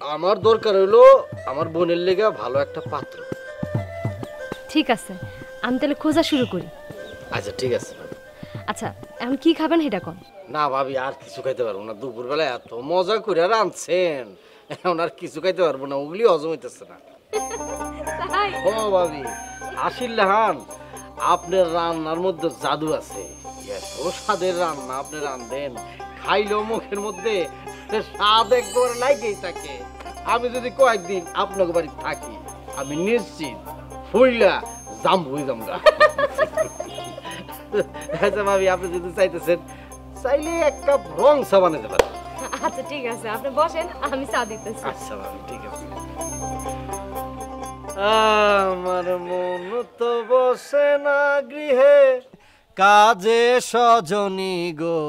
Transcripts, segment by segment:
আমার দরকার হলো আমার বোনের লেগে ভালো একটা পাত্র। ঠিক আছে, আমি তাহলে খোঁজা শুরু করি। আচ্ছা ঠিক আছে। আচ্ছা, এখন কি খাবেন সেটা কোন? না ভাবি, আর কিছু খাইতে পারবো না। দুপুরবেলা এত মজা করে রাঁধছেন, এখন আর কিছু খাইতে পারবো না, ওগুলি হজম হইতেছে না। ও ভাবি, আশিল্লাহান, আপনার রান্নার মধ্যে জাদু আছে। এত স্বাদের রান্না আপনি রান্ধেন, খাইলেও মুখের মধ্যে স্বাদ একবার লাগেই থাকে। আমি যদি কয়েকদিন আপনাকে বাড়ি থাকি, আমি নিশ্চিত ফুইলা জাম্বুই জামগা। আচ্ছা ভাবি, আপনি যদি চাইতেছেন, চাইলে এক কাপ রং চা বানাতে পারেন। আচ্ছা ঠিক আছে, আপনি বসেন, আমি চা দিতেছি। আচ্ছা ভাবি, ঠিক আছে। আমার মন তো বসে না গৃহে, কাজে সজনী গো,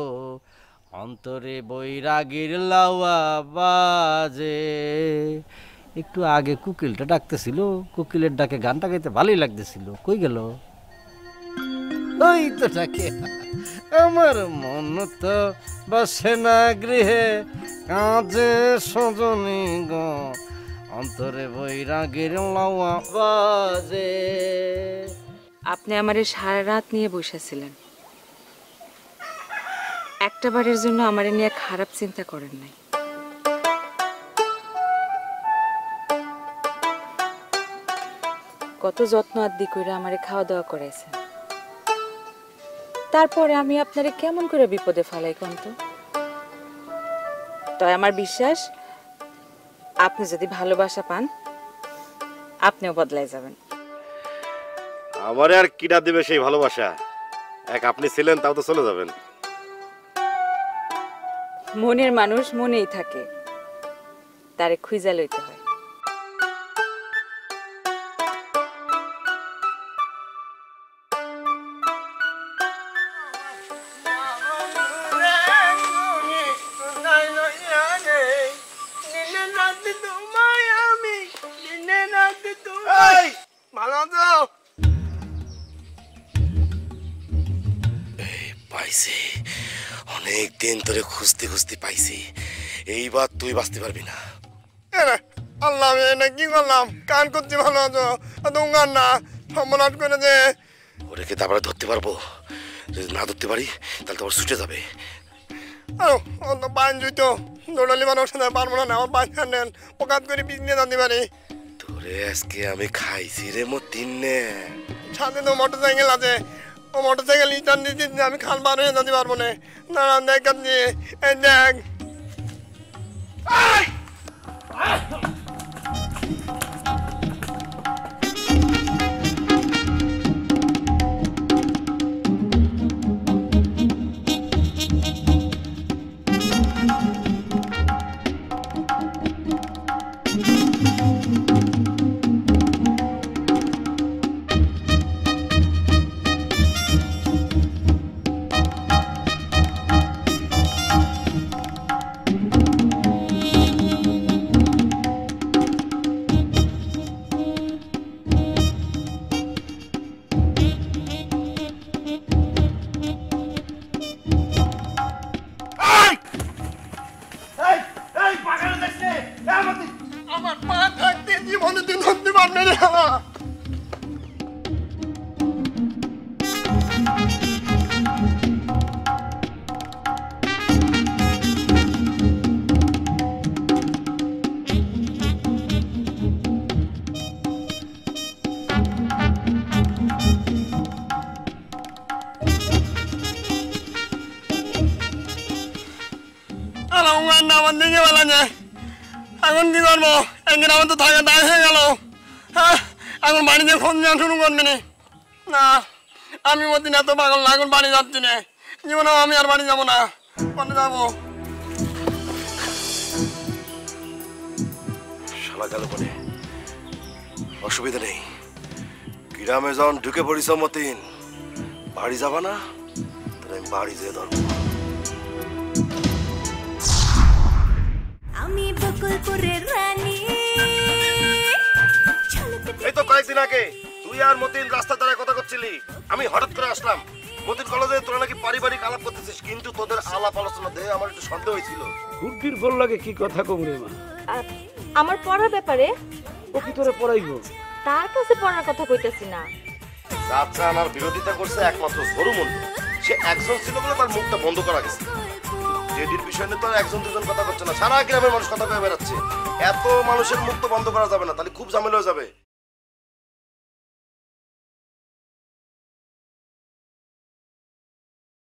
অন্তরে বৈরাগীর লাউয়া বাজে। একটু আগে কোকিলটা ডাকতেছিল, কোকিলের ডাকে গানটা গাইতে ভালোই লাগতেছিল, কই গেল? ওই তো ডাকে। আমার মন তো বসে না গৃহে, কাজে সজনী গো, অন্তরে বৈরাগীর লাউয়া বাজে। আপনি আমারে সারা রাত নিয়ে বসেছিলেন, একটা বারের জন্য আমারে নিয়ে খারাপ চিন্তা করেন নাই। কত যত্ন আদি করে আমারে খাওয়া দাওয়া করাইছেন, তারপরে আমি আপনারে কেমন করে বিপদে ফেলাই কন্ত? তাই আমার বিশ্বাস, আপনি যদি ভালোবাসা পান, আপনিও বদলাই যাবেন। আমারে আর কিনা দিবে সেই ভালোবাসা? এক আপনি ছিলেন, তাও তো চলে যাবেন। মনের মানুষ মনেই থাকে, তারে খুঁজা লইতে হয়। পাইছি, অনেক দিন ধরে খুঁজতে খুঁজতে পাইছি। এইবার তুই বাঁচতে পারবি না। আল্লাহ, আমি এটা কি করলাম? কান করছি ভালো আছো, গান না সম্রাট করে যে ওরে কি তারপরে ধরতে পারবো? যদি না ধরতে পারি তাহলে তোমার ছুটে যাবে। বাইন জুইত দৌড়ালি মানুষ সাথে পারবো না, আমার বাইন নেন ওকাত করে পিছ নিয়ে জানতে পারি। তোরে আজকে আমি খাইছি রে মতিন নে। সাথে তো মোটর সাইকেল আছে, ও মোটর সাইকেল ইটান দিতে আমি খাল পার হয়ে যেতে পারবো না। না দেখ এই দেখ। আমার পা থাকতে জীবনে তুই ধরতে পারবে না। আমার দিকে বলা যায়, এখন কি করবো? একদিন আমার তো থাকা দায় হয়ে গেল। হ্যাঁ, এখন বাড়িতে ফোন দেওয়া শুরু করবি না। আমি মতিন এত পাগল না, এখন বাড়ি যাচ্ছি না। জীবনে আমি আর বাড়ি যাবো না। কোনে যাবো? শালা গেল বলে অসুবিধা নেই। গ্রামে যখন ঢুকে পড়িস মতিন, বাড়ি যাবা না? তাহলে আমি বাড়ি যেয়ে ধরবো। আমি বকুলপুরের রানী। এই তো কয়েকদিন আগে তুই আর মতিন রাস্তার ধারে কথা করছিলি, আমি হঠাৎ করে আসলাম। মতিন কলেজে তোরা নাকি পারিবারিক আলাপ করতেছিস, কিন্তু তোদের আলাপ আলোচনা দেখে আমার একটু সন্দেহ হয়েছিল। বুদ্ধির ফল লাগে কি কথা কম রে মা। আমার পড়ার ব্যাপারে ও কি তোরে পড়াইবো? তার কাছে পড়ার কথা কইতেছি না। যাত্রা আনার বিরোধিতা করছে একমাত্র ঝরু মন্ডল। সে একজন ছিল বলে তার মুখটা বন্ধ করা গেছে। টেডির বিষয় নিয়ে তো আর একজন দুজন কথা করছে না, সারা গ্রামের মানুষ কথা কয়ে বেড়াচ্ছে। এত মানুষের মুখ তো বন্ধ করা যাবে না, তাহলে খুব ঝামেলা হয়ে যাবে।